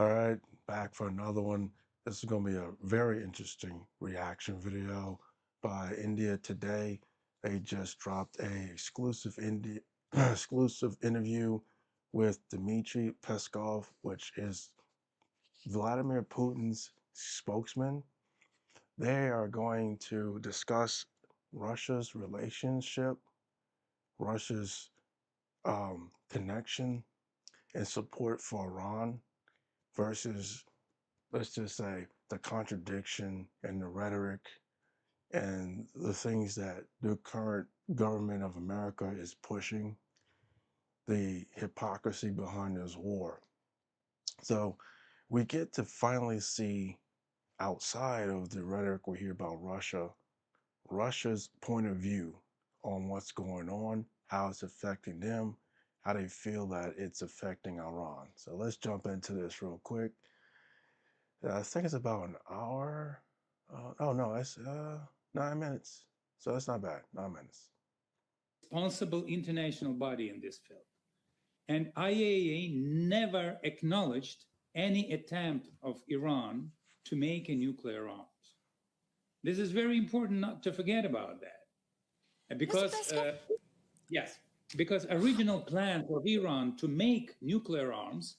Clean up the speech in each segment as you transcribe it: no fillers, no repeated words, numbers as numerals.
All right, back for another one. This is going to be a very interesting reaction video by India Today. They just dropped a exclusive India exclusive interview with Dmitry Peskov, which is Vladimir Putin's spokesman. They are going to discuss Russia's relationship, Russia's connection and support for Iran versus, let's just say, the contradiction and the rhetoric and the things that the current government of America is pushing, the hypocrisy behind this war. So we get to finally see outside of the rhetoric we hear about Russia, Russia's point of view on what's going on, how it's affecting them, how they feel that it's affecting Iran. So let's jump into this real quick. I think it's about an hour. Oh no, it's 9 minutes. So that's not bad. 9 minutes. Responsible international body in this field. And IAEA never acknowledged any attempt of Iran to make a nuclear arms. This is very important not to forget about that. Because, yes, because original plan for Iran to make nuclear arms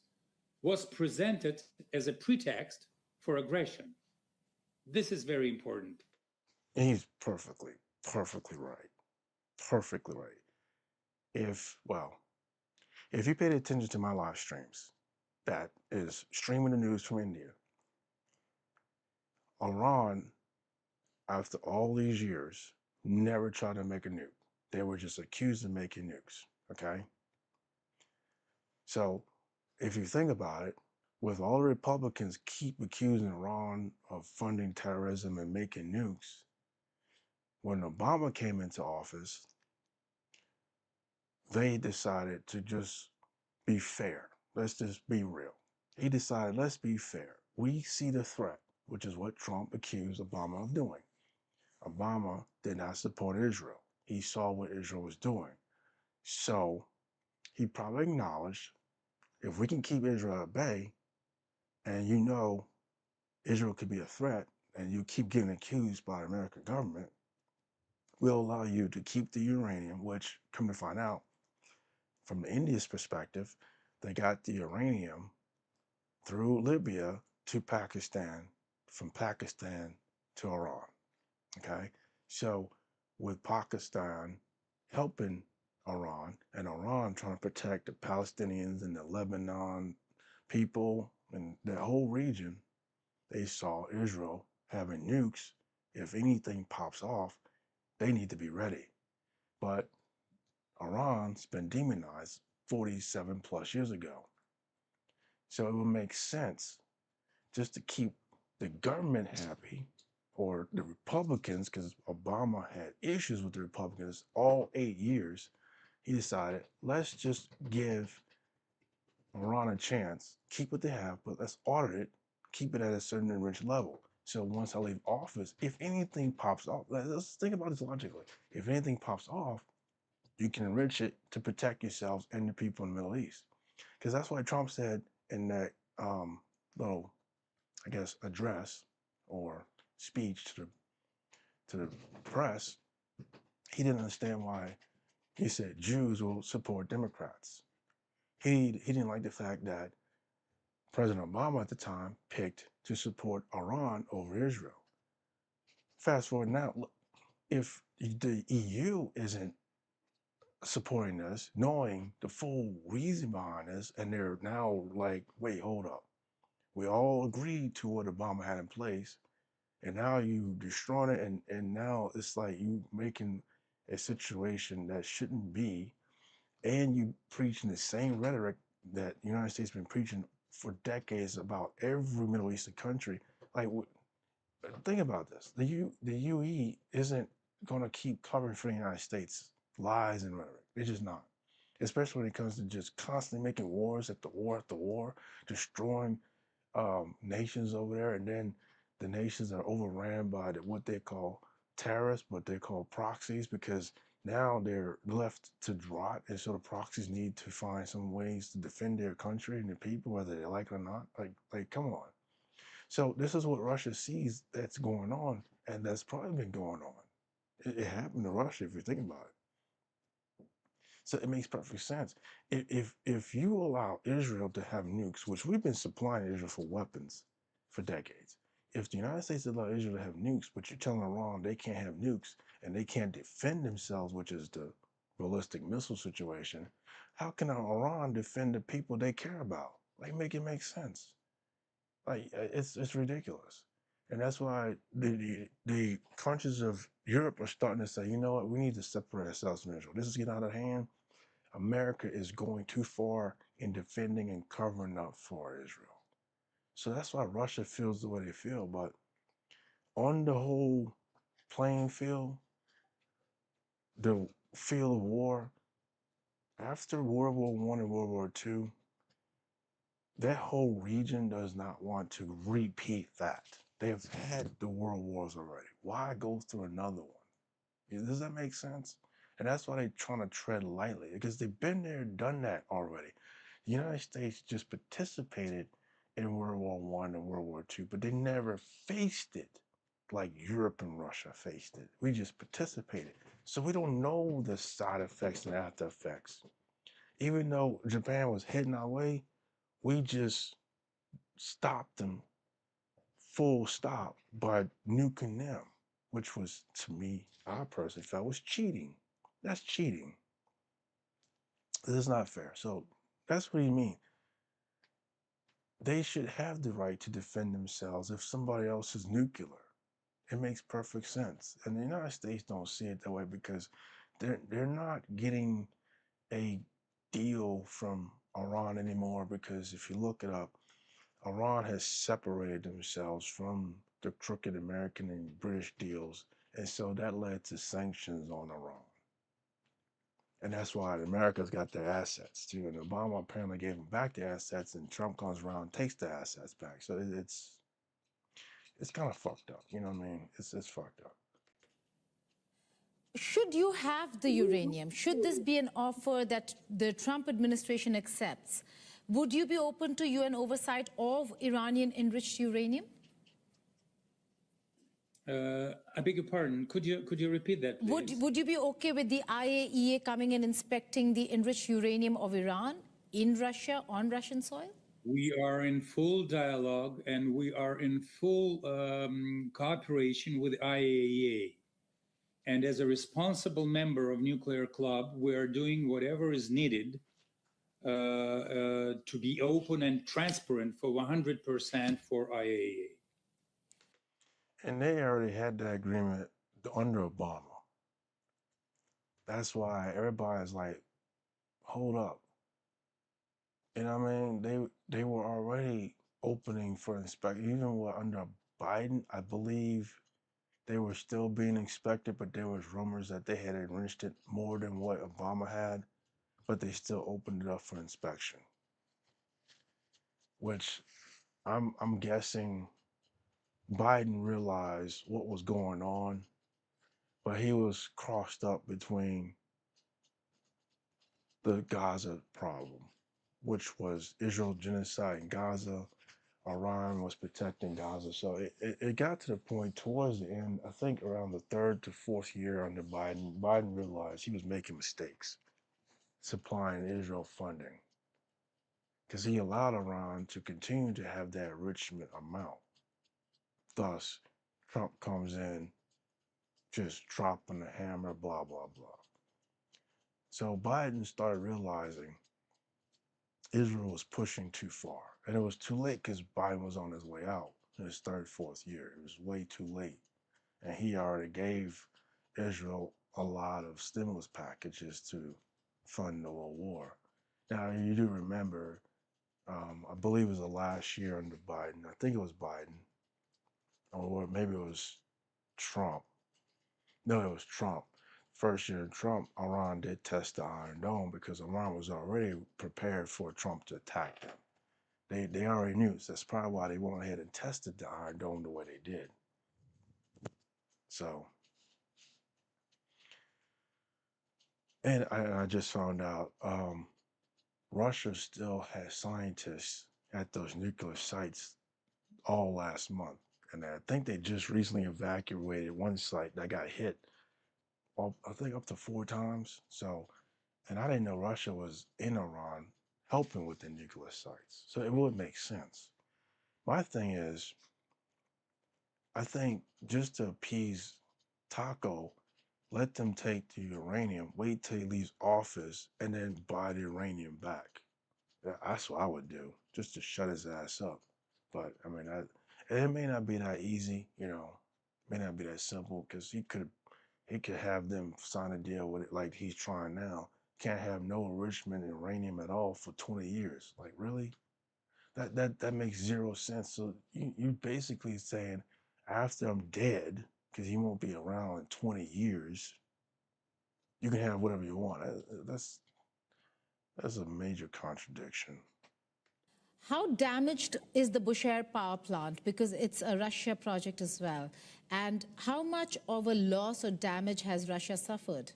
was presented as a pretext for aggression. This is very important. And he's perfectly right. Perfectly right. If you paid attention to my live streams, that is streaming the news from India, Iran, after all these years, never tried to make a nuke. They were just accused of making nukes. Okay. So if you think about it, with all the Republicans keep accusing Iran of funding terrorism and making nukes, when Obama came into office, they decided to just be fair. Let's just be real. He decided, let's be fair. We see the threat, which is what Trump accused Obama of doing. Obama did not support Israel. He saw what Israel was doing. So he probably acknowledged, if we can keep Israel at bay, and Israel could be a threat, and you keep getting accused by the American government, we'll allow you to keep the uranium, which, come to find out, from India's perspective, they got the uranium through Libya to Pakistan, from Pakistan to Iran. Okay? So with Pakistan helping Iran and Iran trying to protect the Palestinians and the Lebanon people and the whole region, they saw Israel having nukes. If anything pops off, they need to be ready. But Iran's been demonized 47 plus years ago. So it would make sense just to keep the government happy, or the Republicans, because Obama had issues with the Republicans all 8 years. He decided, let's just give Iran a chance, keep what they have, but let's audit it, keep it at a certain enriched level. So once I leave office, if anything pops off, let's think about this logically. If anything pops off, you can enrich it to protect yourselves and the people in the Middle East. Because that's why Trump said in that little, I guess, address or speech to the press, he didn't understand why he said Jews will support Democrats. He didn't like the fact that President Obama at the time picked to support Iran over Israel. Fast forward now, look, if the EU isn't supporting this, knowing the full reason behind this, and they're now like, wait, hold up. We all agreed to what Obama had in place, and now you destroying it, and now it's like you making a situation that shouldn't be, and you preaching the same rhetoric that the United States has been preaching for decades about every Middle Eastern country. Like, think about this: the UE isn't going to keep covering for the United States lies and rhetoric. It's just not, especially when it comes to just constantly making wars after war, destroying nations over there, and then the nations are overran by what they call terrorists, but they call proxies, because Now they're left to rot, and so the proxies need to find some ways to defend their country and their people, whether they like it or not. Like, come on. So this is what Russia sees that's going on, and that's probably been going on. It happened to Russia if you think about it. So it makes perfect sense. If you allow Israel to have nukes, which we've been supplying Israel for weapons for decades, if the United States allow Israel to have nukes, but you're telling Iran they can't have nukes and they can't defend themselves, which is the ballistic missile situation, how can Iran defend the people they care about? Like, make it make sense. Like, it's ridiculous. And that's why the countries of Europe are starting to say, you know what, we need to separate ourselves from Israel. This is getting out of hand. America is going too far in defending and covering up for Israel. So that's why Russia feels the way they feel. But on the whole playing field, the field of war, after World War One and World War Two, that whole region does not want to repeat that. They've had the world wars already. Why go through another one? Does that make sense? And that's why they're trying to tread lightly, because they've been there, done that already. The United States just participated in World War One and World War Two, but they never faced it like Europe and Russia faced it. We just participated. So we don't know the side effects and after effects. Even though Japan was heading our way, we just stopped them full stop by nuking them, which was, to me, I personally felt was cheating. That's cheating. This is not fair. So that's what you mean. They should have the right to defend themselves if somebody else is nuclear. It makes perfect sense. And the United States don't see it that way because they're not getting a deal from Iran anymore, because if you look it up, Iran has separated themselves from the crooked American and British deals. And so that led to sanctions on Iran. And that's why America's got their assets too. And Obama apparently gave them back the assets, and Trump comes around and takes the assets back. So it's kind of fucked up. You know what I mean? It's fucked up. Should you have the uranium, should this be an offer that the Trump administration accepts, would you be open to UN oversight of Iranian enriched uranium? I beg your pardon. Could you repeat that, please? Would you be okay with the IAEA coming and inspecting the enriched uranium of Iran in Russia on Russian soil? We are in full dialogue and we are in full cooperation with IAEA. And as a responsible member of Nuclear Club, we are doing whatever is needed to be open and transparent for 100% for IAEA. And they already had that agreement under Obama. That's why everybody's like, hold up. You know what I mean? They were already opening for inspection. Even under Biden, I believe they were still being inspected, but there was rumors that they had enriched it more than what Obama had, but they still opened it up for inspection. Which I'm guessing Biden realized what was going on, but he was crossed up between the Gaza problem, which was Israel genocide in Gaza. Iran was protecting Gaza. So it got to the point towards the end, I think around the third to fourth year under Biden, Biden realized he was making mistakes supplying Israel funding, because he allowed Iran to continue to have that enrichment amount. Thus, Trump comes in just dropping the hammer, blah, blah, blah. So Biden started realizing Israel was pushing too far. And it was too late because Biden was on his way out in his third, fourth year. It was way too late. And he already gave Israel a lot of stimulus packages to fund the whole war. Now, you do remember, I believe it was the last year under Biden. I think it was Biden, or maybe it was Trump. No, it was Trump. First year Trump, Iran did test the Iron Dome because Iran was already prepared for Trump to attack them. They already knew. So that's probably why they went ahead and tested the Iron Dome the way they did. So And I just found out Russia still has scientists at those nuclear sites all last month. And I think they just recently evacuated one site that got hit, I think up to 4 times. So, and I didn't know Russia was in Iran helping with the nuclear sites. So it would make sense. My thing is, I think just to appease Taco, let them take the uranium, wait till he leaves office, and then buy the uranium back. Yeah, that's what I would do, just to shut his ass up. But I mean, it may not be that easy, it may not be that simple because he could have them sign a deal with it like he's trying now. Can't have no enrichment in uranium at all for 20 years. Like really? That makes zero sense. So you basically saying after I'm dead, because he won't be around in 20 years, you can have whatever you want. That's a major contradiction. How damaged is the Bushehr power plant? Because it's a Russia project as well. And how much of a loss or damage has Russia suffered?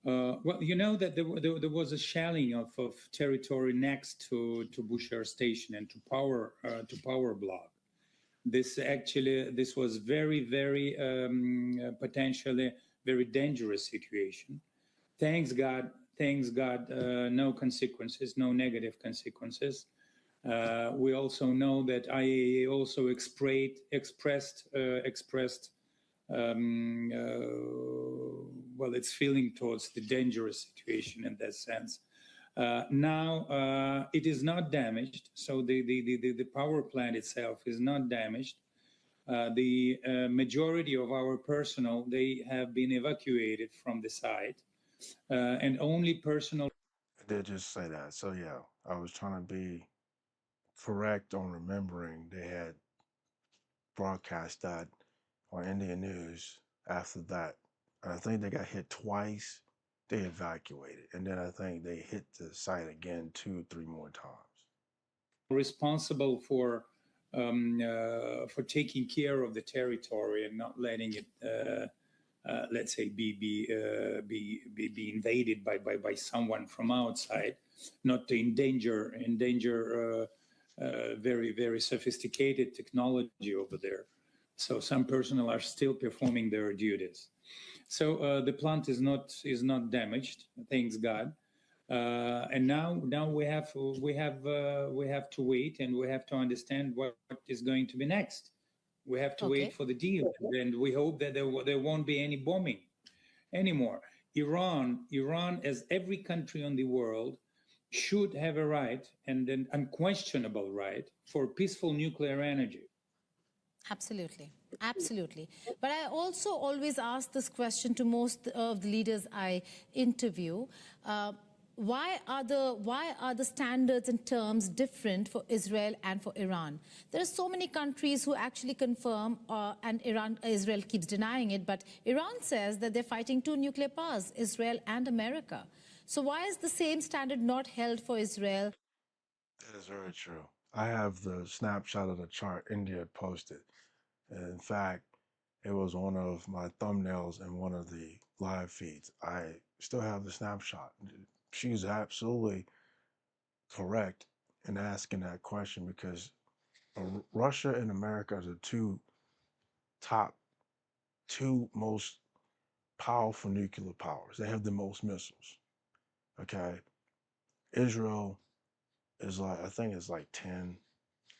Well, you know that there was a shelling of territory next to Bushehr station and to power block. This was very potentially very dangerous situation. Thanks God, no consequences, no negative consequences. We also know that IAEA also expressed well, its feeling towards the dangerous situation in that sense. Now it is not damaged, so the power plant itself is not damaged. The majority of our personnel, they have been evacuated from the site, and only personal. They did just say that. So yeah, I was trying to be correct on remembering they had broadcast that on Indian news after that. And I think they got hit twice. They evacuated. And then I think they hit the site again 2, 3 more times. Responsible for taking care of the territory and not letting it, let's say, be invaded by someone from outside, not to endanger very sophisticated technology over there. So some personnel are still performing their duties. So the plant is not damaged, thanks God. And now we have to wait, and we have to understand what is going to be next. We have to wait for the deal, and we hope that there won't be any bombing anymore. Iran, as every country in the world, should have a right, and an unquestionable right, for peaceful nuclear energy. Absolutely. Absolutely. But I also always ask this question to most of the leaders I interview. Why are the standards and terms different for Israel and for Iran? There are so many countries who actually confirm, and Israel keeps denying it, but Iran says that they're fighting two nuclear powers, Israel and America. So why is the same standard not held for Israel? That is very true. I have the snapshot of the chart India posted. And in fact, it was one of my thumbnails in one of the live feeds. I still have the snapshot. She's absolutely correct in asking that question because Russia and America are the two most powerful nuclear powers. They have the most missiles. Okay. Israel is like, I think it's like 10.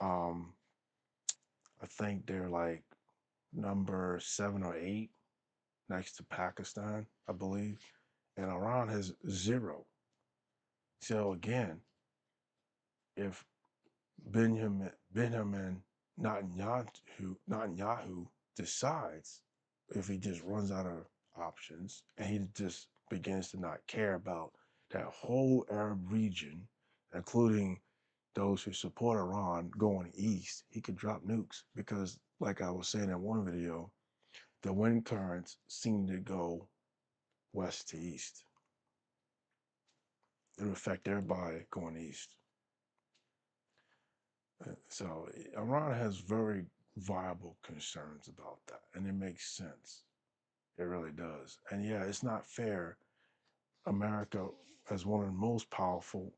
Um, I think they're like number 7 or 8 next to Pakistan, I believe. And Iran has 0. So again, if Benjamin Netanyahu decides, if he just runs out of options and he just begins to not care about that whole Arab region, including those who support Iran going east, he could drop nukes because, like I was saying in one video, the wind currents seem to go west to east. It'll affect everybody going east. So Iran has very viable concerns about that, and it makes sense. It really does. And yeah, it's not fair. America, as one of the most powerful,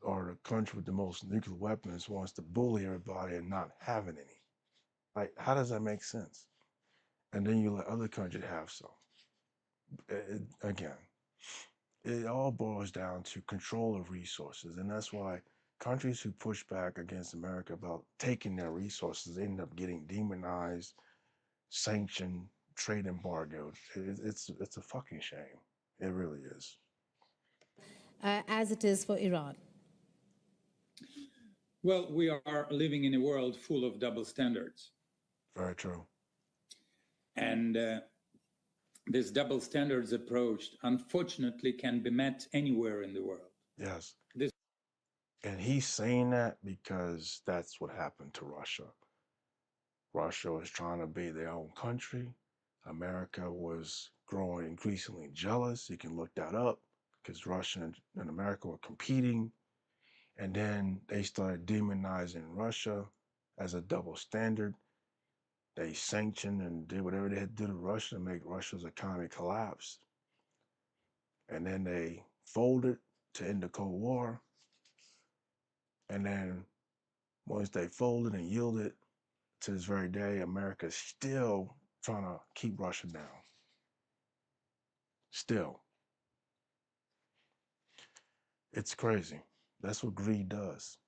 or the country with the most nuclear weapons, wants to bully everybody and not having any. Like, how does that make sense? And then you let other countries have some. Again, it all boils down to control of resources. And that's why countries who push back against America about taking their resources end up getting demonized, sanctioned, trade embargoed. It's a fucking shame. It really is. As it is for Iran? Well, we are living in a world full of double standards. Very true. And this double standards approach, unfortunately, can be met anywhere in the world. Yes. This And he's saying that because that's what happened to Russia. Russia was trying to be their own country. America was growing increasingly jealous. You can look that up because Russia and America were competing. And then they started demonizing Russia as a double standard. They sanctioned and did whatever they had to do to Russia to make Russia's economy collapse. And then they folded to end the Cold War. And then once they folded and yielded to this very day, America's still trying to keep Russia down. Still. It's crazy. That's what greed does.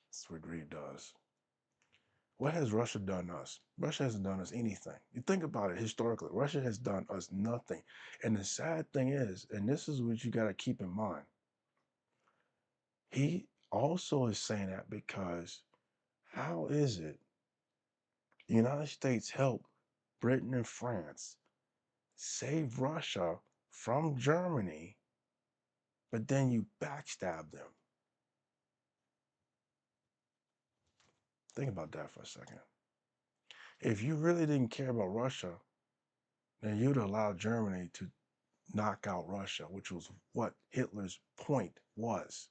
That's what greed does. What has Russia done us? Russia hasn't done us anything. You think about it historically, Russia has done us nothing. And the sad thing is, and this is what you got to keep in mind, he also is saying that because how is it the United States helped Britain and France save Russia from Germany, but then you backstab them? Think about that for a second. If you really didn't care about Russia, then you'd allow Germany to knock out Russia, which was what Hitler's point was.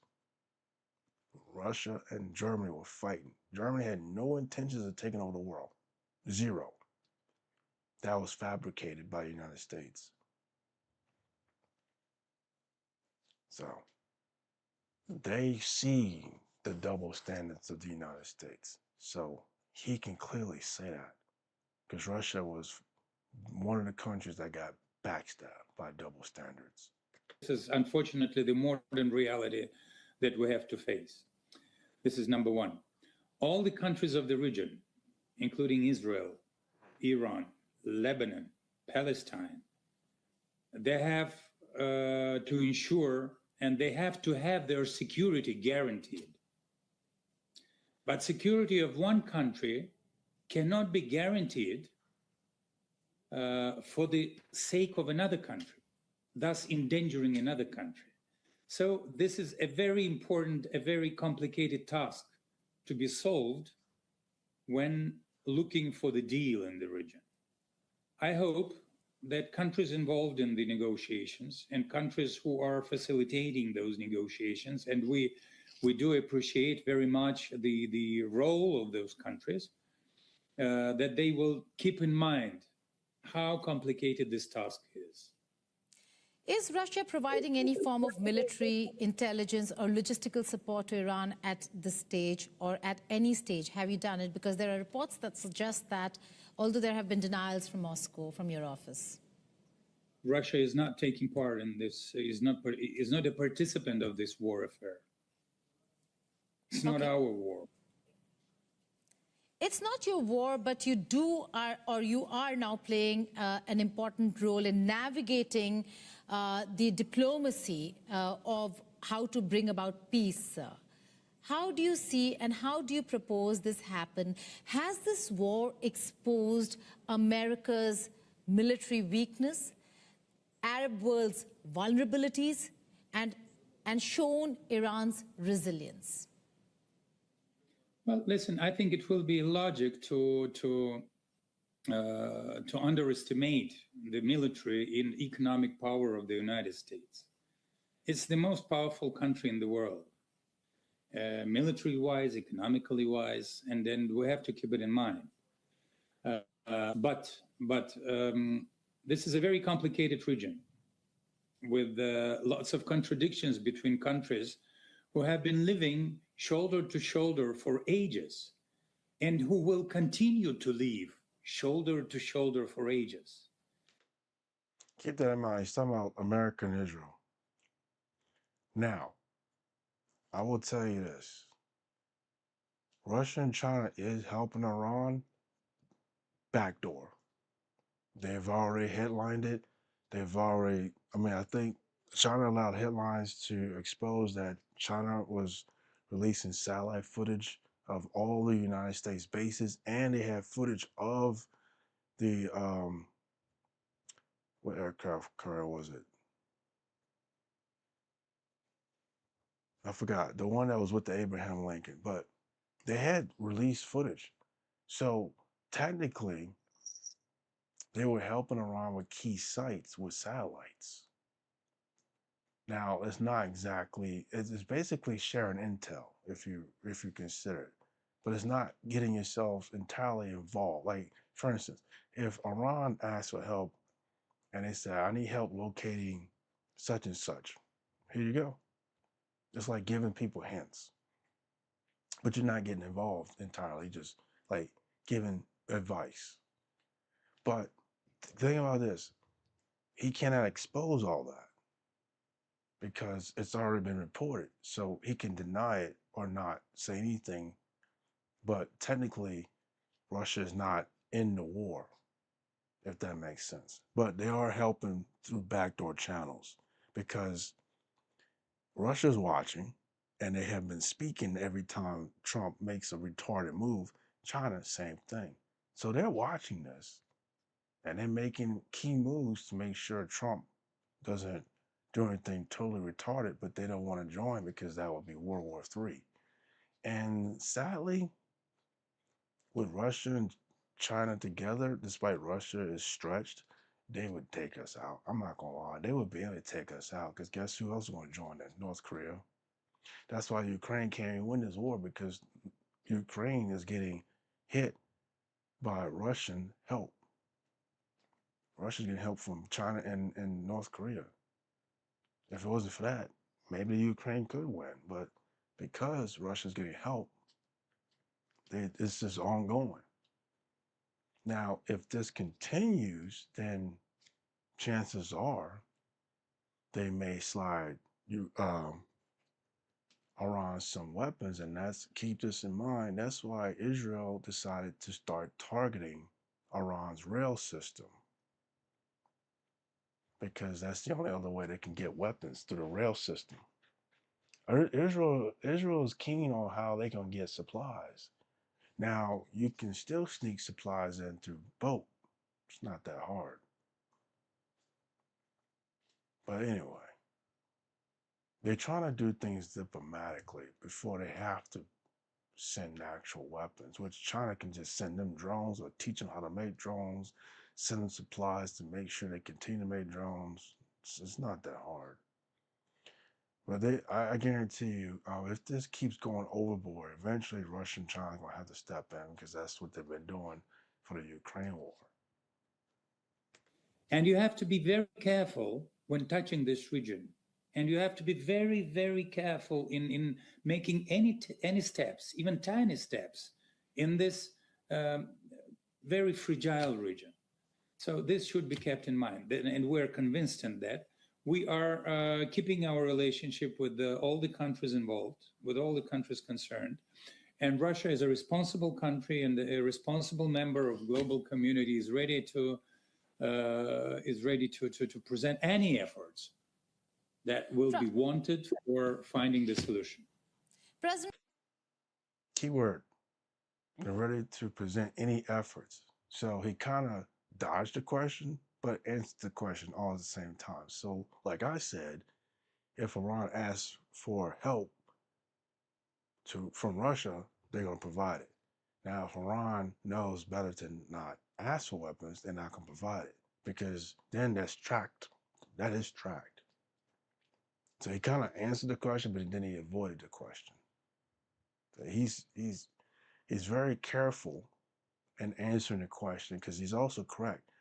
Russia and Germany were fighting. Germany had no intentions of taking over the world. Zero. That was fabricated by the United States. So they see the double standards of the United States. So he can clearly say that because Russia was one of the countries that got backstabbed by double standards. This is unfortunately the modern reality that we have to face. This is number one. All the countries of the region, including Israel, Iran, Lebanon, Palestine, they have to ensure and they have to have their security guaranteed. But security of one country cannot be guaranteed for the sake of another country, thus endangering another country. So this is a very important, a very complicated task to be solved when looking for the deal in the region. I hope that countries involved in the negotiations and countries who are facilitating those negotiations, and we do appreciate very much the role of those countries, that they will keep in mind how complicated this task is. Is Russia providing any form of military intelligence or logistical support to Iran at this stage or at any stage? Have you done it? Because there are reports that suggest that, although there have been denials from Moscow, from your office. Russia is not taking part in this, is not a participant of this war affair. It's not our war. It's not your war, but you are now playing an important role in navigating the diplomacy of how to bring about peace. How do you see and how do you propose this happen? Has this war exposed America's military weakness, Arab world's vulnerabilities, and shown Iran's resilience? Well, listen, I think it will be logic to underestimate the military and economic power of the United States. It's the most powerful country in the world, military-wise, economically-wise, and then we have to keep it in mind. But This is a very complicated region with lots of contradictions between countries who have been living shoulder to shoulder for ages and who will continue to live shoulder to shoulder for ages. Keep that in mind. He's talking about America and Israel. Now, I will tell you this. Russia and China is helping Iran backdoor. They've already headlined it. I think China allowed headlines to expose that China was releasing satellite footage of all the United States bases, and they had footage of the, what aircraft carrier was it? I forgot. The one that was with the Abraham Lincoln, but they had released footage. So technically, they were helping Iran with key sites with satellites. Now, it's not exactly, it's basically sharing intel if you consider it, but it's not getting yourself entirely involved. Like, for instance, if Iran asks for help and they say, I need help locating such and such, here you go. It's like giving people hints, but you're not getting involved entirely, just like giving advice. But think about this, he cannot expose all that because it's already been reported. So he can deny it or not say anything. But technically, Russia is not in the war, if that makes sense. But they are helping through backdoor channels because Russia's watching and they have been speaking every time Trump makes a retarded move. China, same thing. So they're watching this and they're making key moves to make sure Trump doesn't do anything totally retarded, but they don't want to join because that would be World War III. And sadly, with Russia and China together, despite Russia is stretched, they would take us out. I'm not gonna lie, they would be able to take us out because guess who else is gonna join that? North Korea. That's why Ukraine can't even win this war because Ukraine is getting hit by Russian help. Russia's getting help from China and North Korea. If it wasn't for that, maybe Ukraine could win. But because Russia's getting help, it's just ongoing. Now, if this continues, then chances are they may slide Iran some weapons, and that's keep this in mind. That's why Israel decided to start targeting Iran's rail system because that's the only other way they can get weapons through the rail system. Israel is keen on how they can get supplies. Now you can still sneak supplies in through boat. It's not that hard. But anyway, they're trying to do things diplomatically before they have to send actual weapons, which China can just send them drones or teach them how to make drones, send them supplies to make sure they continue to make drones. It's not that hard. But I guarantee you, if this keeps going overboard, eventually Russia and China are going to have to step in because that's what they've been doing for the Ukraine war. And you have to be very careful when touching this region. And you have to be very, very careful in making any steps, even tiny steps, in this very fragile region. So this should be kept in mind. And we're convinced in that. We are keeping our relationship with all the countries involved, with all the countries concerned. And Russia is a responsible country and a responsible member of global community is ready to present any efforts that will be wanted for finding the solution. President. Keyword, they're ready to present any efforts. So he kind of dodged the question, but answered the question all at the same time. So, like I said, if Iran asks for help from Russia, they're going to provide it. Now, if Iran knows better to not ask for weapons, they're not going to provide it because then that's tracked. That is tracked. So he kind of answered the question, but then he avoided the question. So he's very careful in answering the question because he's also correct.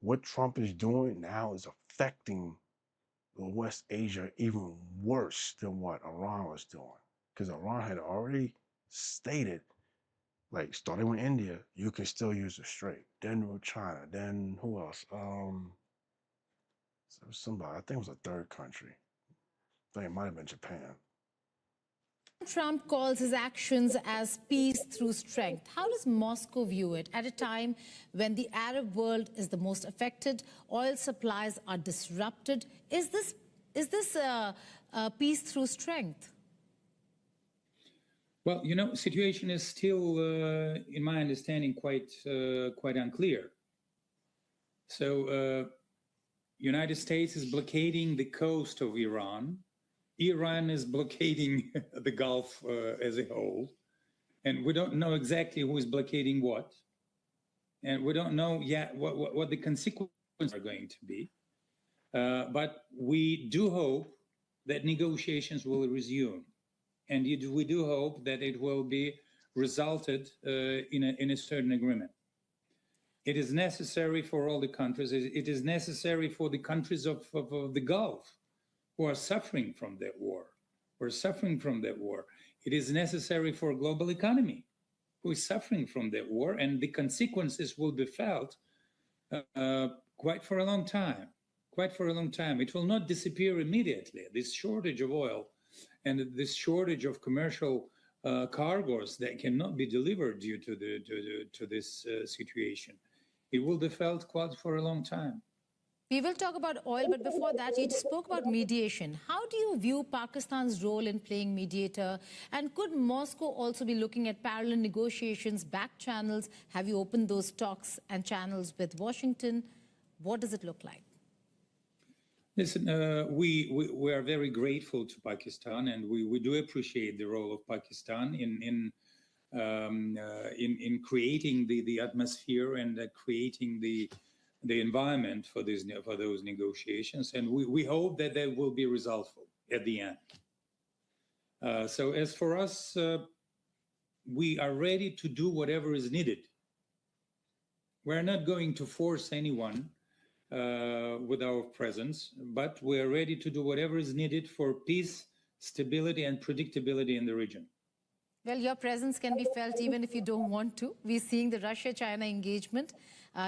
what Trump is doing now is affecting West Asia even worse than what Iran was doing. Because Iran had already stated, like starting with India, you can still use the Strait. Then with China. Then who else? Somebody. I think it was a third country. I think it might have been Japan. Trump calls his actions as peace through strength. How does Moscow view it at a time when the Arab world is the most affected, oil supplies are disrupted? Is this peace through strength? Well, situation is still, in my understanding, quite unclear. So, United States is blockading the coast of Iran. Iran is blockading the Gulf as a whole, and we don't know exactly who is blockading what, and we don't know yet what the consequences are going to be. But we do hope that negotiations will resume, and we do hope that it will be resulted in a certain agreement. It is necessary for all the countries. It is necessary for the countries of the Gulf who are suffering from that war. We're suffering from that war. It is necessary for a global economy who is suffering from that war, and the consequences will be felt quite for a long time. Quite for a long time. It will not disappear immediately. This shortage of oil and this shortage of commercial cargoes that cannot be delivered due to this situation. It will be felt quite for a long time. We will talk about oil, but before that, you spoke about mediation. How do you view Pakistan's role in playing mediator? And could Moscow also be looking at parallel negotiations, back channels? Have you opened those talks and channels with Washington? What does it look like? Listen, we are very grateful to Pakistan, and we do appreciate the role of Pakistan in creating the atmosphere and creating the environment for those negotiations, and we hope that they will be resolveful at the end. So as for us, we are ready to do whatever is needed. We're not going to force anyone with our presence, but we're ready to do whatever is needed for peace, stability, and predictability in the region. Well, your presence can be felt even if you don't want to. We're seeing the Russia-China engagement.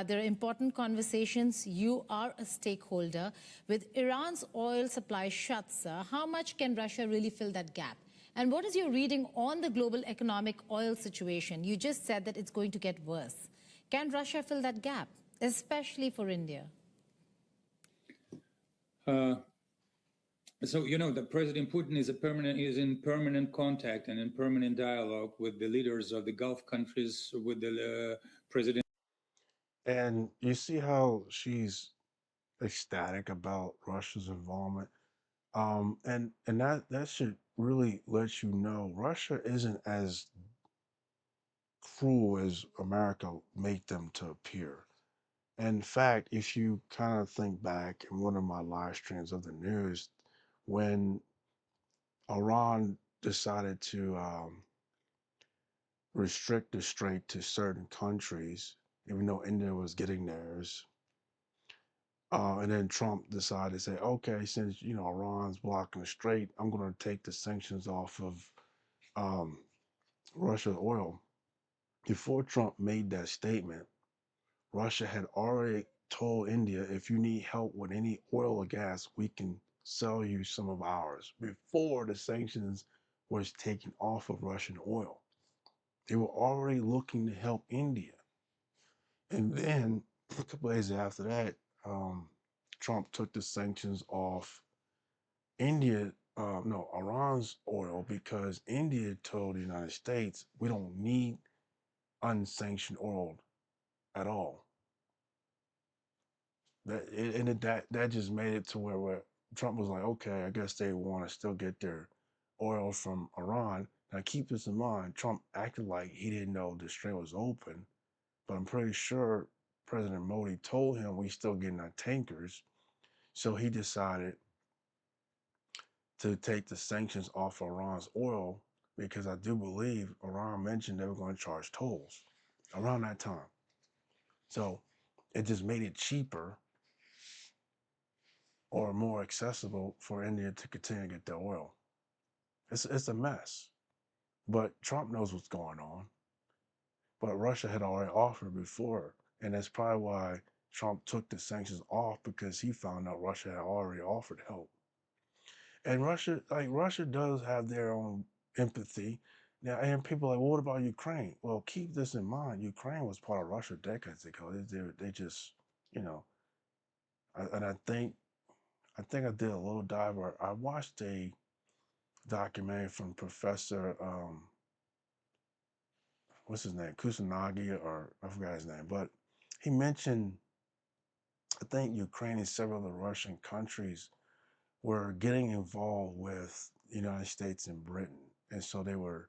There are important conversations. You are a stakeholder. With Iran's oil supply shuts, how much can Russia really fill that gap? And what is your reading on the global economic oil situation? You just said that it's going to get worse. Can Russia fill that gap, especially for India? So, that President Putin is in permanent contact and in permanent dialogue with the leaders of the Gulf countries, with the president. And you see how she's ecstatic about Russia's involvement. And that should really let you know Russia isn't as cruel as America make them to appear. In fact, if you kind of think back in one of my live streams of the news, when Iran decided to restrict the strait to certain countries, even though India was getting theirs, and then Trump decided to say, okay, since Iran's blocking the strait, I'm going to take the sanctions off of Russia's oil. Before Trump made that statement, Russia had already told India, if you need help with any oil or gas, we can sell you some of ours. Before the sanctions was taken off of Russian oil, they were already looking to help India. And then a couple of days after that, Trump took the sanctions off Iran's oil, because India told the United States, we don't need unsanctioned oil at all. That just made it to where Trump was like, okay, I guess they want to still get their oil from Iran. Now keep this in mind, Trump acted like he didn't know the strait was open, but I'm pretty sure President Modi told him we still getting our tankers. So he decided to take the sanctions off Iran's oil, because I do believe Iran mentioned they were going to charge tolls around that time. So it just made it cheaper or more accessible for India to continue to get their oil. It's a mess. But Trump knows what's going on. But Russia had already offered before. And that's probably why Trump took the sanctions off, because he found out Russia had already offered help. And Russia does have their own empathy. Now, and people are like, well, what about Ukraine? Well, keep this in mind. Ukraine was part of Russia decades ago. They just, you know, and I think I did a little dive. I watched a documentary from Professor what's his name, Kusanagi, or I forgot his name, but he mentioned, I think Ukraine and several of the Russian countries were getting involved with the United States and Britain, and so they were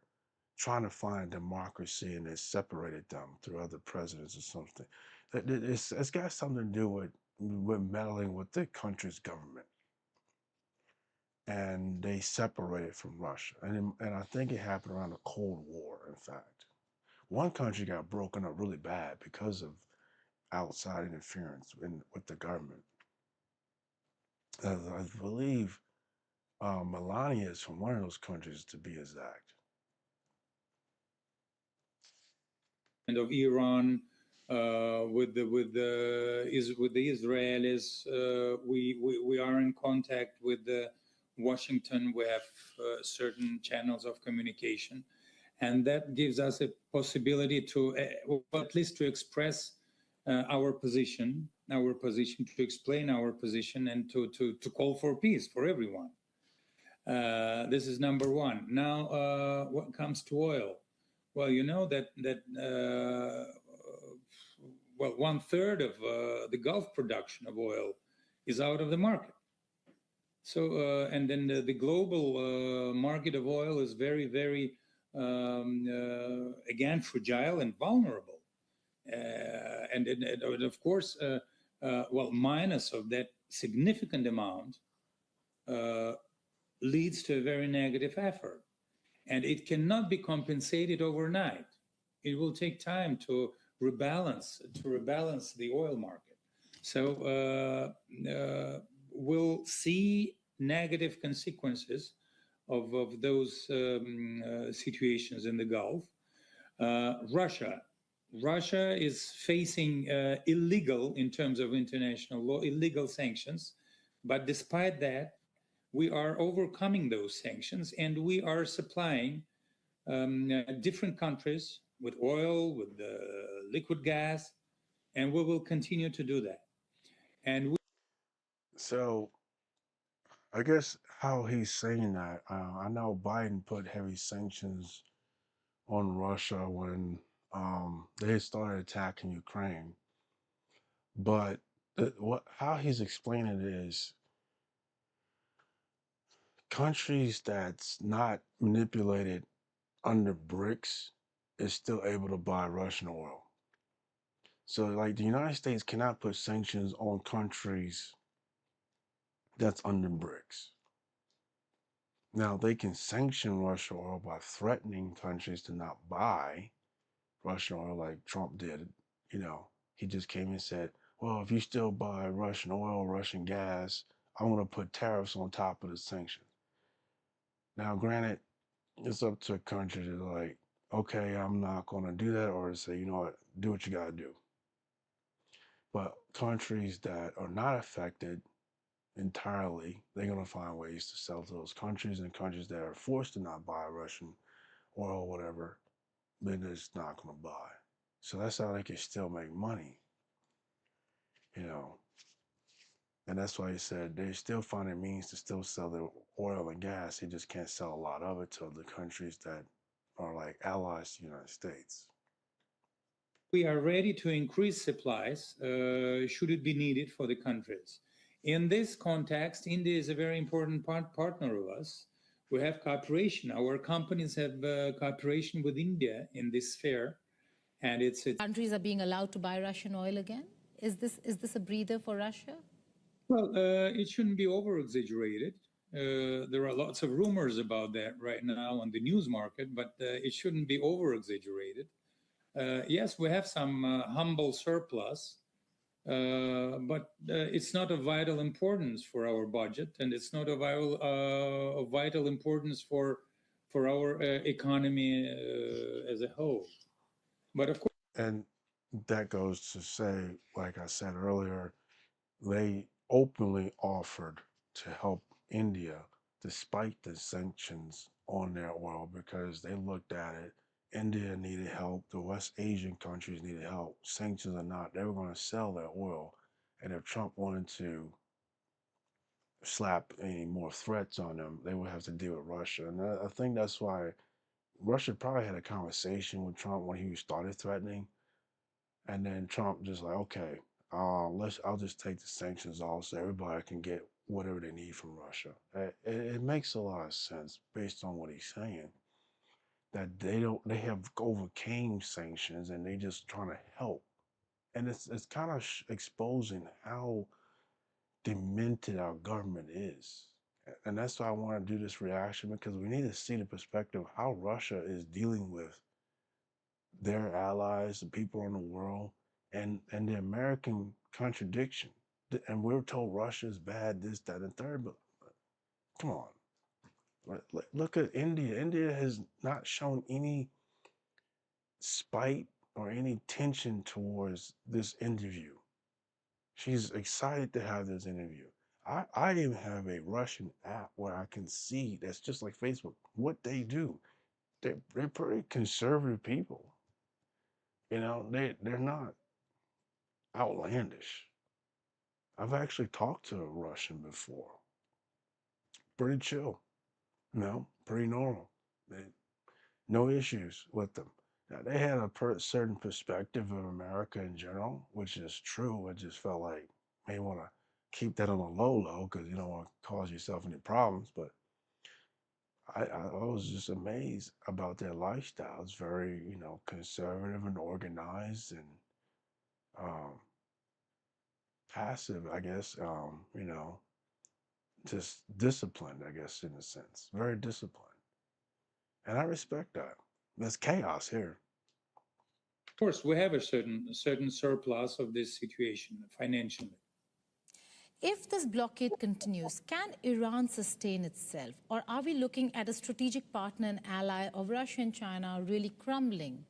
trying to find a democracy, and it separated them through other presidents or something. It's got something to do with meddling with the country's government, and they separated from Russia. And I think it happened around the Cold War, in fact. One country got broken up really bad because of outside interference with the government. I believe Melania is from one of those countries, to be exact. And of Iran, with the Israelis, we are in contact with Washington. We have certain channels of communication, and that gives us a possibility to, well, at least to express our position, to explain our position, and to call for peace for everyone. This is number one. Now, what comes to oil? Well, you know that well, 1/3 of the Gulf production of oil is out of the market. So, and then the global market of oil is very, very, again, fragile and vulnerable. And of course, well, minus of that significant amount leads to a very negative effort. And it cannot be compensated overnight. It will take time to rebalance the oil market. So we'll see negative consequences of those situations in the Gulf. Russia is facing illegal, in terms of international law, illegal sanctions. But despite that, we are overcoming those sanctions, and we are supplying different countries with oil, with liquid gas, and we will continue to do that. And So I guess how he's saying that, I know Biden put heavy sanctions on Russia when they started attacking Ukraine, but how he's explaining it is, countries that's not manipulated under BRICS is still able to buy Russian oil. So, like, the United States cannot put sanctions on countries that's under BRICS. Now, they can sanction Russian oil by threatening countries to not buy Russian oil, like Trump did. You know, he just came and said, well, if you still buy Russian oil, Russian gas, I'm going to put tariffs on top of the sanctions. Now, granted, it's up to a country to, like, okay, I'm not going to do that, or to say, you know what, do what you got to do. But countries that are not affected entirely, they're going to find ways to sell to those countries, and countries that are forced to not buy Russian oil or whatever, then they're just not going to buy. So that's how they can still make money, you know. And that's why he said they're still finding means to still sell their oil and gas. They just can't sell a lot of it to other countries that are like allies to the United States. we are ready to increase supplies should it be needed for the countries. In this context, India is a very important partner of us. We have cooperation. Our companies have cooperation with India in this sphere, and it's Countries are being allowed to buy Russian oil again. Is this a breather for Russia? Well, it shouldn't be over-exaggerated. There are lots of rumors about that right now on the news market, but it shouldn't be over-exaggerated. Yes, we have some humble surplus but it's not of vital importance for our budget, and it's not of vital importance for our economy as a whole. But of course, And that goes to say, like I said earlier, they openly offered to help India despite the sanctions on their oil because they looked at it. India needed help. The West Asian countries needed help. Sanctions or not, they were going to sell their oil. And if Trump wanted to slap any more threats on them, they would have to deal with Russia. And I think that's why Russia probably had a conversation with Trump when he started threatening. And then Trump just like, okay, I'll just take the sanctions off so everybody can get whatever they need from Russia. It makes a lot of sense based on what he's saying that they have overcame sanctions and they just trying to help. And it's kind of exposing how demented our government is. And that's why I want to do this reaction because we need to see the perspective of how Russia is dealing with their allies, the people in the world, and the American contradiction. And we're told Russia is bad, this, that, and third, but come on. Look at India. India has not shown any spite or any tension towards this interview. She's excited to have this interview. I even have a Russian app where I can see that's just like Facebook, what they do. They're pretty conservative people. You know, they're not outlandish. I've actually talked to a Russian before. Pretty chill, you know, pretty normal. No issues with them. Now, they had a certain perspective of America in general, which is true. I just felt like may want to keep that on a low because you don't want to cause yourself any problems. But I was just amazed about their lifestyle. It's very, conservative and organized and um, passive, I guess. Just disciplined, I guess, in a sense. Very disciplined. And I respect that. There's chaos here. of course, we have a certain surplus of this situation financially. If this blockade continues, can Iran sustain itself? Or are we looking at a strategic partner and ally of Russia and China really crumbling?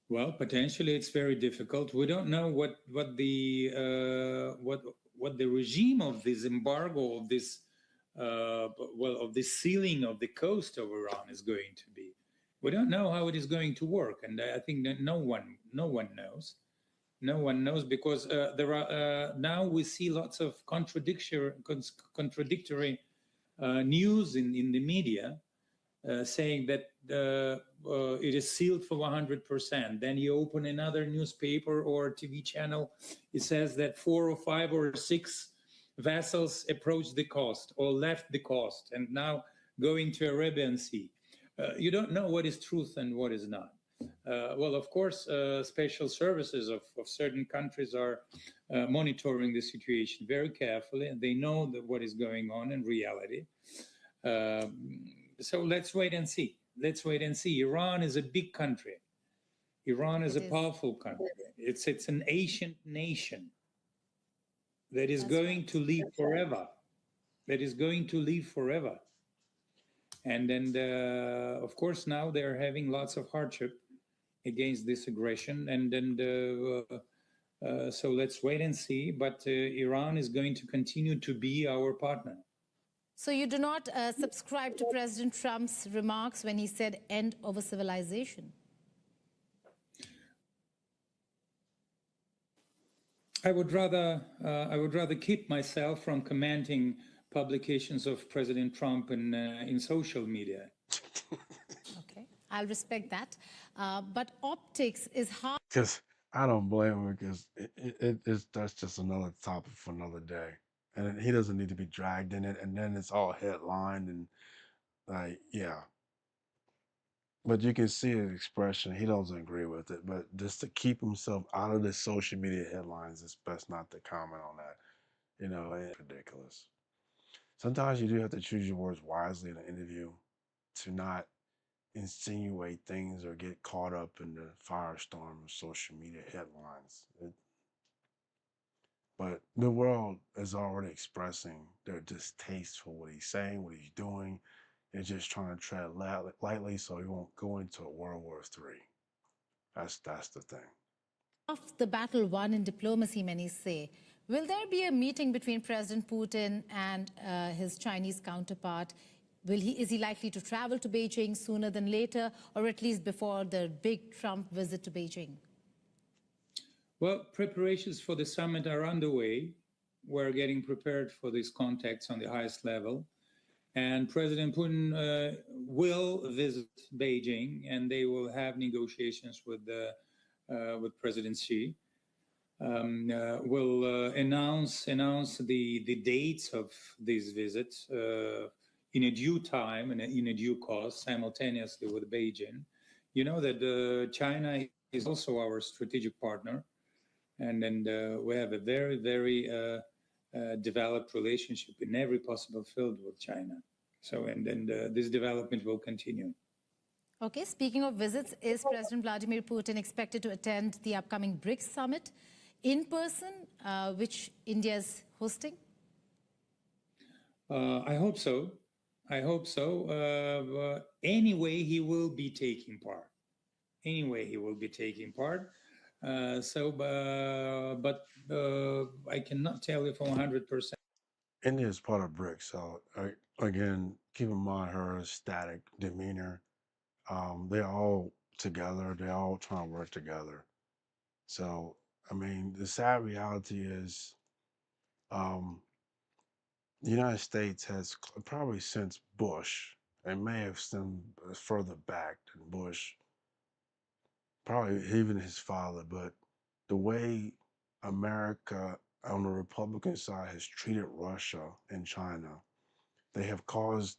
Well, potentially it's very difficult. We don't know what the regime of this embargo of this of this sealing of the coast of Iran is going to be. We don't know how it is going to work, and I think that no one knows. No one knows because there are now we see lots of contradictory news in the media saying that it is sealed for 100%. Then you open another newspaper or TV channel, it says that 4 or 5 or 6 vessels approached the coast or left the coast and now going to Arabian Sea. You don't know what is truth and what is not. Well, of course, special services of certain countries are monitoring the situation very carefully, and they know that what is going on in reality. So let's wait and see. Let's wait and see. Iran is a big country. Iran is a powerful country. It's an ancient nation that is going to live forever. That is going to live forever. And then, of course, now they're having lots of hardship against this aggression. And then, so let's wait and see. But Iran is going to continue to be our partner. So you do not subscribe to President Trump's remarks when he said end of a civilization? I would rather keep myself from commenting publications of President Trump in social media. Okay, I'll respect that. But optics is hard. Because I don't blame him because that's just another topic for another day. And he doesn't need to be dragged in it. And then it's all headlined and like, yeah. But you can see his expression. He doesn't agree with it. But just to keep himself out of the social media headlines, it's best not to comment on that. It's ridiculous. Sometimes you do have to choose your words wisely in an interview to not insinuate things or get caught up in the firestorm of social media headlines. But the world is already expressing their distaste for what he's saying, what he's doing. They're just trying to tread lightly so he won't go into a World War III. That's the thing. Of the battle won in diplomacy, many say. Will there be a meeting between President Putin and his Chinese counterpart? Is he likely to travel to Beijing sooner than later, or at least before the big Trump visit to Beijing? Well, preparations for the summit are underway. We're getting prepared for these contacts on the highest level. And President Putin will visit Beijing, and they will have negotiations with President Xi. Will announce the dates of these visits in a due time and in a due course, simultaneously with Beijing. You know that China is also our strategic partner, and we have a very, very developed relationship in every possible field with China. So, this development will continue. Okay, speaking of visits, is President Vladimir Putin expected to attend the upcoming BRICS summit in person, which India is hosting? I hope so. I hope so. Anyway, he will be taking part. But I cannot tell you for 100%. India is part of BRICS, so again, keep in mind her static demeanor. They're all together. They're all trying to work together. So, I mean, the sad reality is, the United States has probably since Bush, and may have stemmed further back than Bush, probably even his father, but the way America on the Republican side has treated Russia and China, they have caused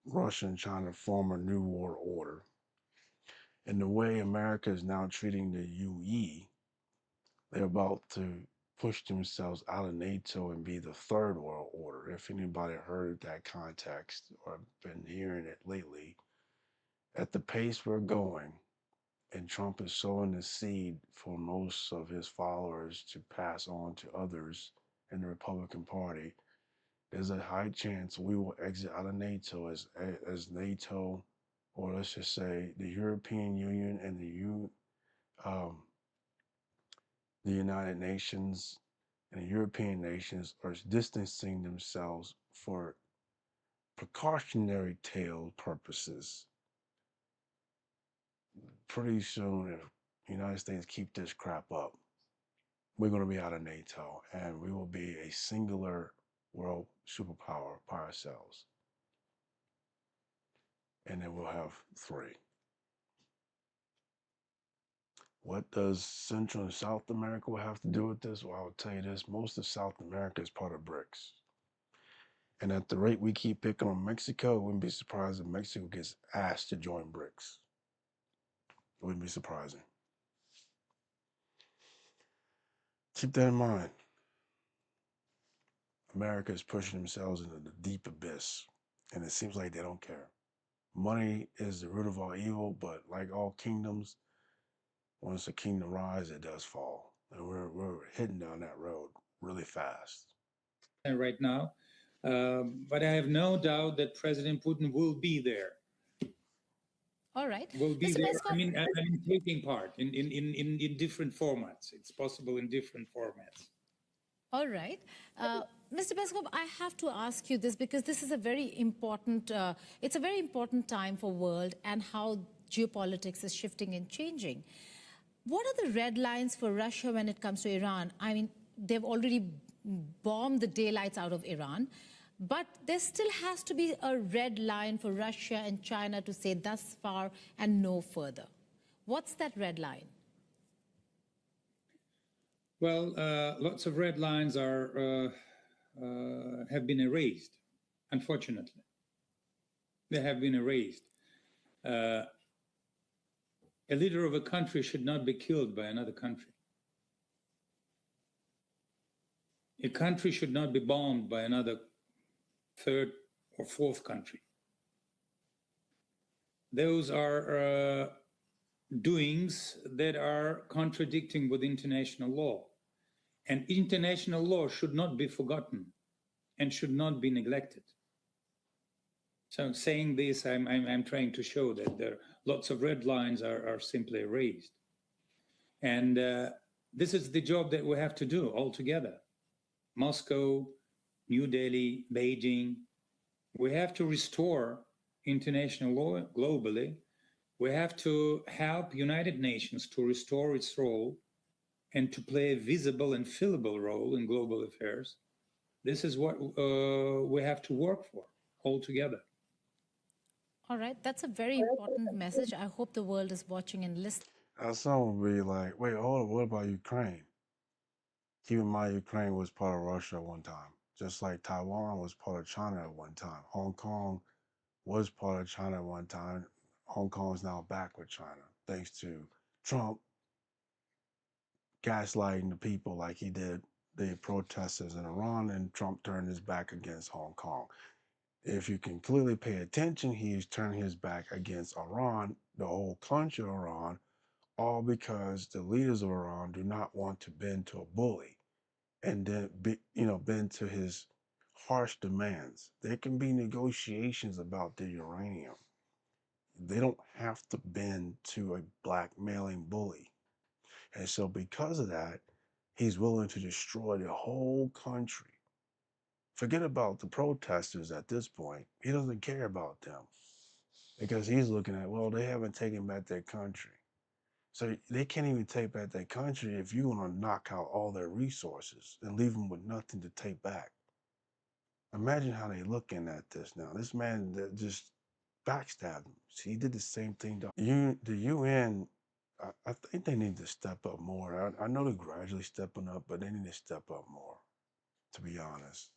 Russia and China to form a new world order. And the way America is now treating the UE, they're about to push themselves out of NATO and be the third world order. If anybody heard that context or been hearing it lately, at the pace we're going, and Trump is sowing the seed for most of his followers to pass on to others in the Republican Party, there's a high chance we will exit out of NATO as NATO, or let's just say the European Union and the United Nations and the European nations are distancing themselves for precautionary tale purposes. Pretty soon, if the United States keep this crap up, we're going to be out of NATO and we will be a singular world superpower by ourselves. And then we'll have three. What does Central and South America will have to do with this? Well, I'll tell you this. Most of South America is part of BRICS. And at the rate we keep picking on Mexico, it wouldn't be surprised if Mexico gets asked to join BRICS. It wouldn't be surprising. Keep that in mind. America is pushing themselves into the deep abyss, and it seems like they don't care. Money is the root of all evil, but like all kingdoms, once a kingdom rises, it does fall. And we're heading down that road really fast. Right now, but I have no doubt that President Putin will be there. All right. Will be there. I mean, taking part in different formats. It's possible in different formats. All right. Mr. Peskov, I have to ask you this because this is a very important, it's a very important time for world and how geopolitics is shifting and changing. What are the red lines for Russia when it comes to Iran? I mean, they've already bombed the daylights out of Iran, but there still has to be a red line for Russia and China to say thus far and no further. What's that red line? Well, lots of red lines have been erased, unfortunately. They have been erased. A leader of a country should not be killed by another country. A country should not be bombed by another third or fourth country. those are doings that are contradicting with international law. And international law should not be forgotten and should not be neglected. So saying this, I'm trying to show that there lots of red lines are simply erased. And this is the job that we have to do all together. Moscow, New Delhi, Beijing. We have to restore international law globally. We have to help United Nations to restore its role and to play a visible and fillable role in global affairs. This is what we have to work for all together. All right, that's a very important message. I hope the world is watching and listening. Some will be like, wait, hold on, what about Ukraine? Keep in mind, Ukraine was part of Russia at one time, just like Taiwan was part of China at one time. Hong Kong was part of China at one time. Hong Kong is now back with China, thanks to Trump gaslighting the people like he did the protesters in Iran, and Trump turned his back against Hong Kong. If you can clearly pay attention, he's turning his back against Iran, the whole country of Iran, all because the leaders of Iran do not want to bend to a bully and then bend to his harsh demands. There can be negotiations about the uranium. They don't have to bend to a blackmailing bully. And so because of that, he's willing to destroy the whole country. Forget about the protesters at this point. He doesn't care about them because he's looking at, well, they haven't taken back their country. So they can't even take back their country if you're going to knock out all their resources and leave them with nothing to take back. Imagine how they're looking at this now. This man that just backstabbed him. See, he did the same thing. The UN, I think they need to step up more. I know they're gradually stepping up, but they need to step up more, to be honest.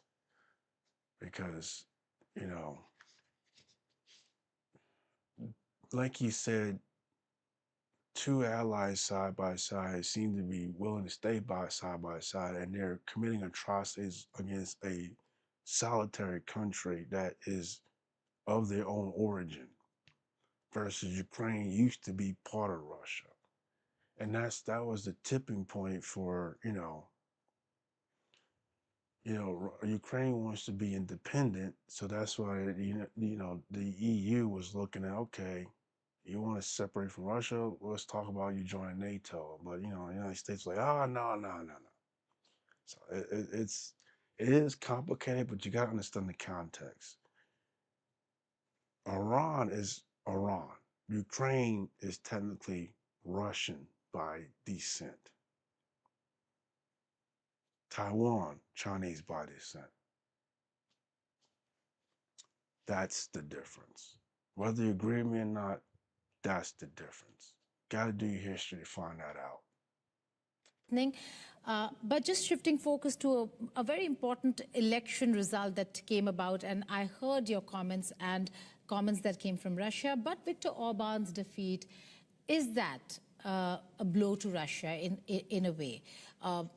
Because, you know, like you said, two allies side by side seem to be willing to stay side by side, and they're committing atrocities against a solitary country that is of their own origin, versus Ukraine used to be part of Russia. And that was the tipping point for, Ukraine wants to be independent, so that's why the EU was looking at, okay, you want to separate from Russia? Let's talk about you joining NATO. But the United States was like, oh, no. So it is complicated, but you got to understand the context. Iran is Iran. Ukraine is technically Russian by descent. Taiwan, Chinese by descent. That's the difference. Whether you agree with me or not, that's the difference. Got to do your history to find that out. But just shifting focus to a very important election result that came about, and I heard your comments and comments that came from Russia, but Viktor Orban's defeat, is that a blow to Russia in a way?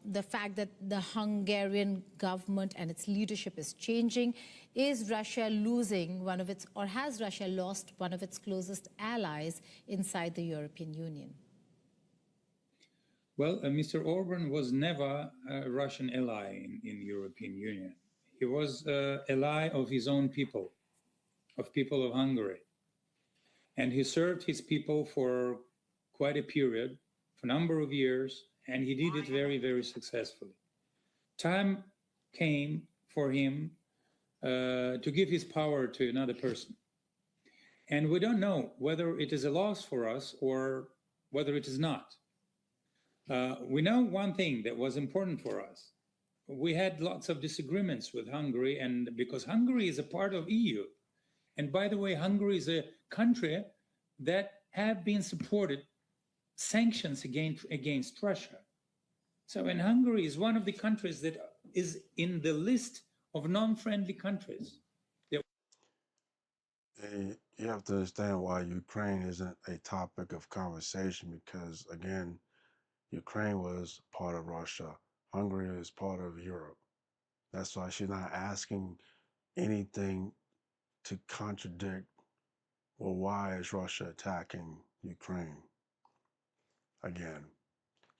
The fact that the Hungarian government and its leadership is changing, is Russia losing one of its, or has Russia lost one of its closest allies inside the European Union? Well, Mr. Orban was never a Russian ally in European Union. He was an ally of his own people, of people of Hungary. And he served his people for quite a period, for a number of years, and he did it very, very successfully. Time came for him to give his power to another person. And we don't know whether it is a loss for us or whether it is not. We know one thing that was important for us. We had lots of disagreements with Hungary, and because Hungary is a part of EU. And by the way, Hungary is a country that have been supported sanctions against Russia. So, and Hungary is one of the countries that is in the list of non-friendly countries. You have to understand why Ukraine isn't a topic of conversation, because, again, Ukraine was part of Russia. Hungary is part of Europe. That's why she's not asking anything to contradict well, why is Russia attacking Ukraine again?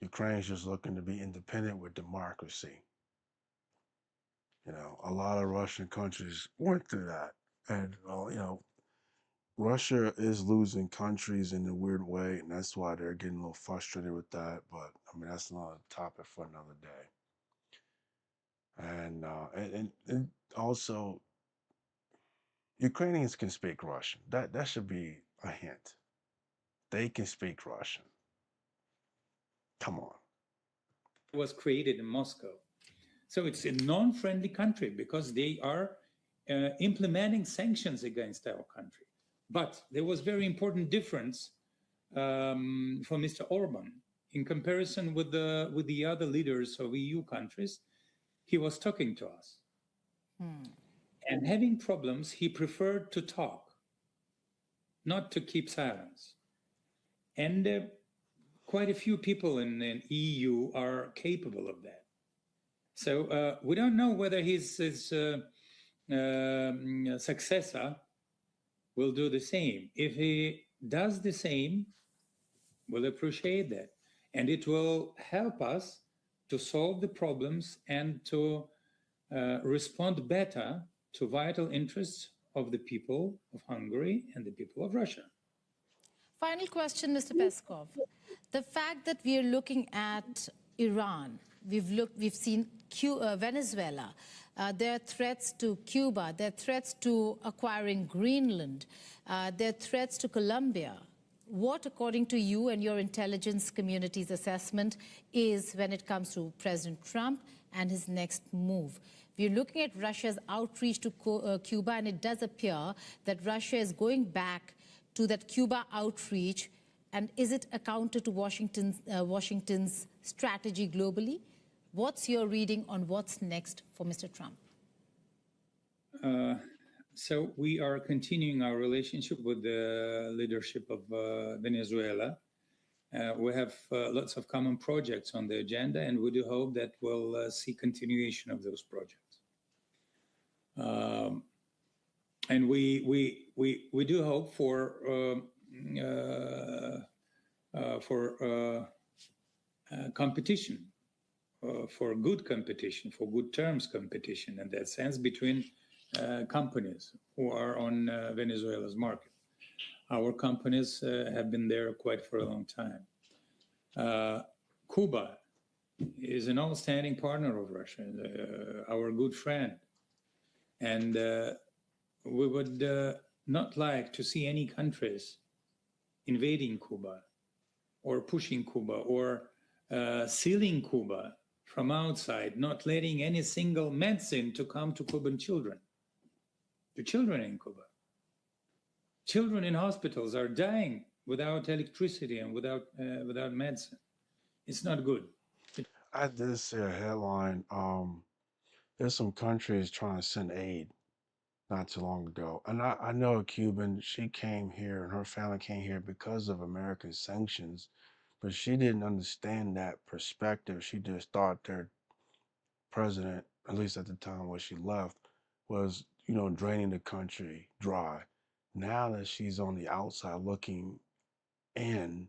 Ukraine's just looking to be independent with democracy. You know, a lot of Russian countries went through that. And, well, you know, Russia is losing countries in a weird way, and that's why they're getting a little frustrated with that. But, I mean, that's another topic for another day. And also, Ukrainians can speak Russian. That should be a hint. They can speak Russian. Come on. Was created in Moscow. So it's a non-friendly country because they are implementing sanctions against our country. But there was very important difference for Mr. Orban in comparison with the other leaders of EU countries. He was talking to us. And having problems, he preferred to talk, not to keep silence. And quite a few people in the EU are capable of that. So we don't know whether his successor will do the same. If he does the same, we'll appreciate that. And it will help us to solve the problems and to respond better to vital interests of the people of Hungary and the people of Russia. Final question, Mr. Peskov. The fact that we are looking at Iran, we've seen Venezuela, there are threats to Cuba, there are threats to acquiring Greenland, there are threats to Colombia. What, according to you and your intelligence community's assessment, is when it comes to President Trump and his next move? We're looking at Russia's outreach to Cuba, and it does appear that Russia is going back to that Cuba outreach. And is it a counter to Washington's strategy globally? What's your reading on what's next for Mr. Trump? So we are continuing our relationship with the leadership of Venezuela. We have lots of common projects on the agenda, and we do hope that we'll see continuation of those projects. And we do hope for competition, for good competition, for good terms competition in that sense between companies who are on Venezuela's market. Our companies have been there quite for a long time. Cuba is an outstanding partner of Russia, our good friend. And we would not like to see any countries invading Cuba or pushing Cuba or sealing Cuba from outside, not letting any single medicine to come to Cuban children, to children in Cuba. Children in hospitals are dying without electricity and without medicine. It's not good. I did see a headline. There's some countries trying to send aid not too long ago. And I know a Cuban, she came here and her family came here because of American sanctions, but she didn't understand that perspective. She just thought their president, at least at the time when she left, was, you know, draining the country dry. Now that she's on the outside looking in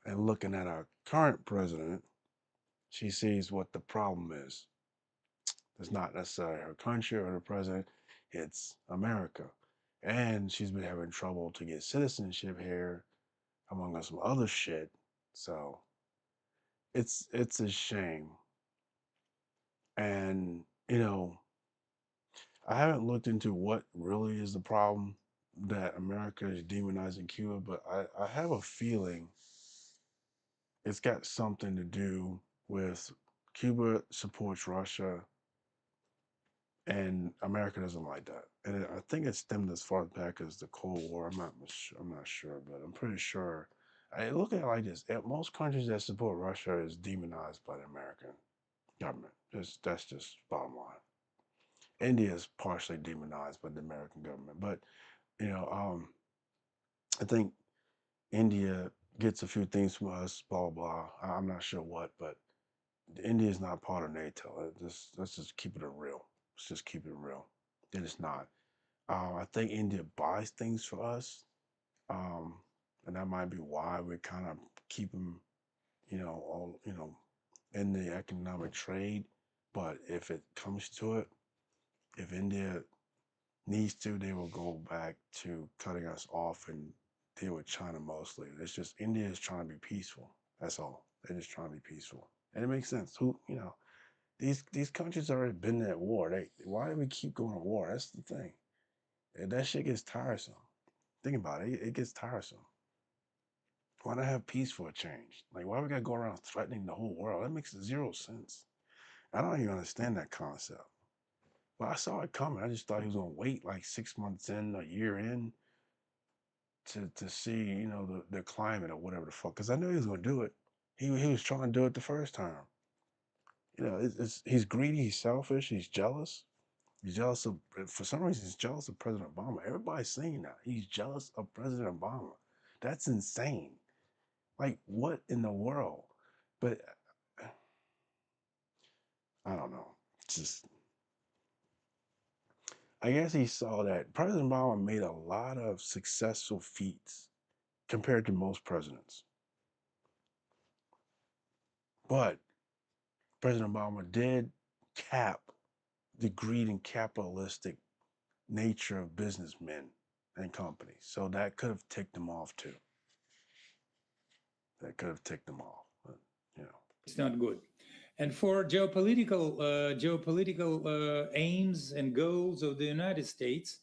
and looking at our current president, she sees what the problem is. It's not necessarily her country or the president, it's America. And she's been having trouble to get citizenship here, among some other shit. So it's a shame. And, you know, I haven't looked into what really is the problem that America is demonizing Cuba, but I have a feeling it's got something to do with Cuba supports Russia and America doesn't like that. And I think it stemmed as far back as the Cold War. I'm not sure, but I'm pretty sure. I look at it like this: most countries that support Russia is demonized by the American government. That's just bottom line. India is partially demonized by the American government, but you know, I think India gets a few things from us. Blah blah. I'm not sure what, but India is not part of NATO. Let's just keep it real. Let's just keep it real. It is not. I think India buys things for us, And that might be why we kind of keep them, all, in the economic trade. But if it comes to it, if India needs to, they will go back to cutting us off and deal with China mostly. It's just India is trying to be peaceful. That's all. They're just trying to be peaceful, and it makes sense. These countries already been at war. Why do we keep going to war? That's the thing. And that shit gets tiresome. Think about it. It gets tiresome. Why not have peace for a change? Like, why we gotta go around threatening the whole world? That makes zero sense. I don't even understand that concept. But I saw it coming. I just thought he was gonna wait like 6 months in, a year in, to see, the climate or whatever the fuck. Because I knew he was gonna do it. He was trying to do it the first time. He's greedy, he's selfish, he's jealous. He's jealous of, for some reason, he's jealous of President Obama. Everybody's saying that. He's jealous of President Obama. That's insane. Like, what in the world? But I don't know. It's just, I guess he saw that President Obama made a lot of successful feats compared to most presidents. But President Obama did cap the greed and capitalistic nature of businessmen and companies. So that could have ticked them off too. That could have ticked them off. But, It's not good. And for geopolitical aims and goals of the United States,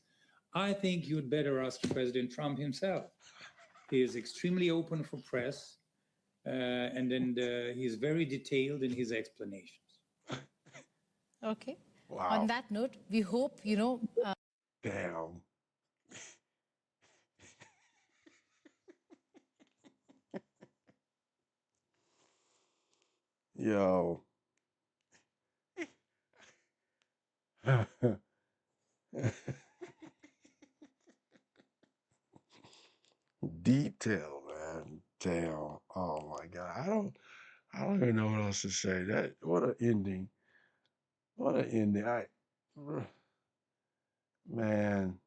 I think you'd better ask President Trump himself. He is extremely open for press, and he's very detailed in his explanations. Okay. Wow. On that note, we hope, Damn. Yo. Detail, man. Damn. Oh my God. I don't even know what else to say. What an ending. What an ending. Man.